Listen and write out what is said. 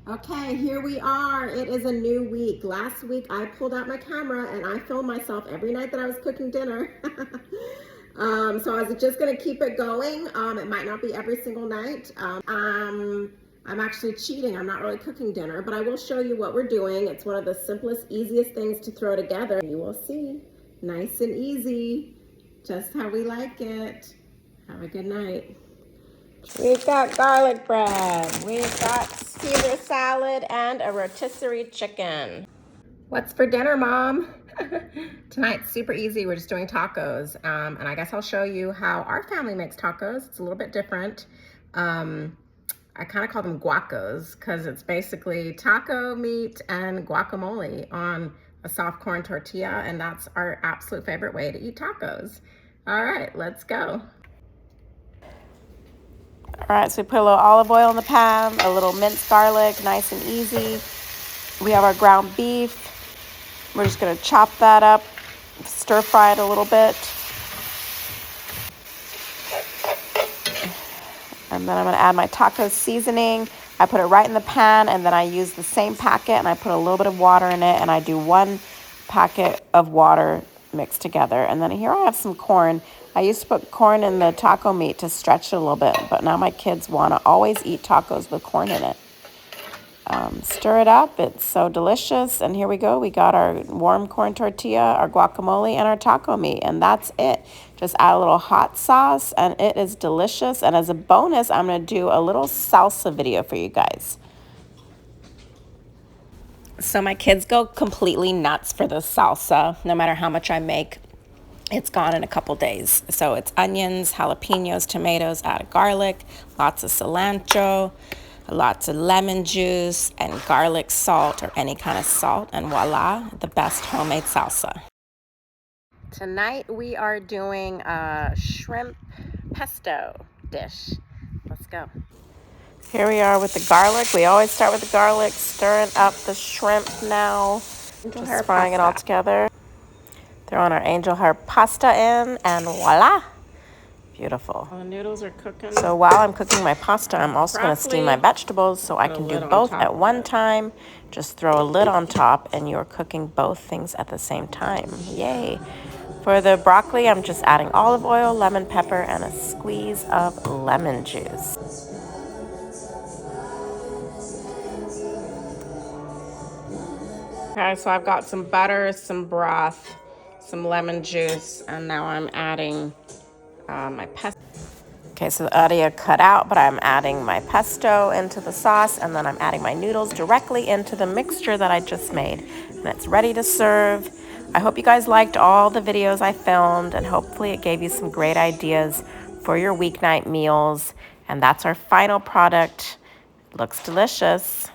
Okay, here we are. It is a new week. Last week I pulled out my camera and I filmed myself every night that I was cooking dinner. So I was just gonna keep it going. It might not be every single night. I'm actually cheating. I'm not really cooking dinner, but I will show you what we're doing. It's one of the simplest, easiest things to throw together. You will see. Nice and easy, just how we like it. Have a good night. We've got garlic bread, we've got Caesar salad, and a rotisserie chicken. What's for dinner, Mom? Tonight's super easy. We're just doing tacos. And I guess I'll show you how our family makes tacos. It's a little bit different. I kind of call them guacos because it's basically taco meat and guacamole on a soft corn tortilla, and that's our absolute favorite way to eat tacos. All right, let's go. All right, so we put a little olive oil in the pan, a little minced garlic, nice and easy. We have our ground beef. We're just gonna chop that up, stir fry it a little bit. And then I'm gonna add my taco seasoning. I put it right in the pan, and then I use the same packet and I put a little bit of water in it, and I do 1 packet of water mixed together. And then here I have some corn. I used to put corn in the taco meat to stretch it a little bit, but now my kids wanna always eat tacos with corn in it. Stir it up. It's so delicious. And here we go. We got our warm corn tortilla, our guacamole, and our taco meat. And that's it. Just add a little hot sauce, and it is delicious. And as a bonus, I'm going to do a little salsa video for you guys. So my kids go completely nuts for the salsa. No matter how much I make, it's gone in a couple days. So it's onions, jalapenos, tomatoes, add garlic, lots of cilantro, lots of lemon juice, and garlic salt or any kind of salt, and voila, the best homemade salsa. Tonight we are doing a shrimp pesto dish. Let's go. Here we are with the garlic. We always start with the garlic, stirring up the shrimp now, just frying it all together. Throwing our angel hair pasta in, and voila. Beautiful. The noodles are cooking. So while I'm cooking my pasta, I'm also going to steam my vegetables so I can do both at one time. Just throw a lid on top and you're cooking both things at the same time. Yay. For the broccoli, I'm just adding olive oil, lemon pepper, and a squeeze of lemon juice. Okay, so I've got some butter, some broth, some lemon juice, and now I'm adding my pesto. Okay, so the audio cut out, but I'm adding my pesto into the sauce, and then I'm adding my noodles directly into the mixture that I just made. And it's ready to serve. I hope you guys liked all the videos I filmed, and hopefully it gave you some great ideas for your weeknight meals. And that's our final product. Looks delicious.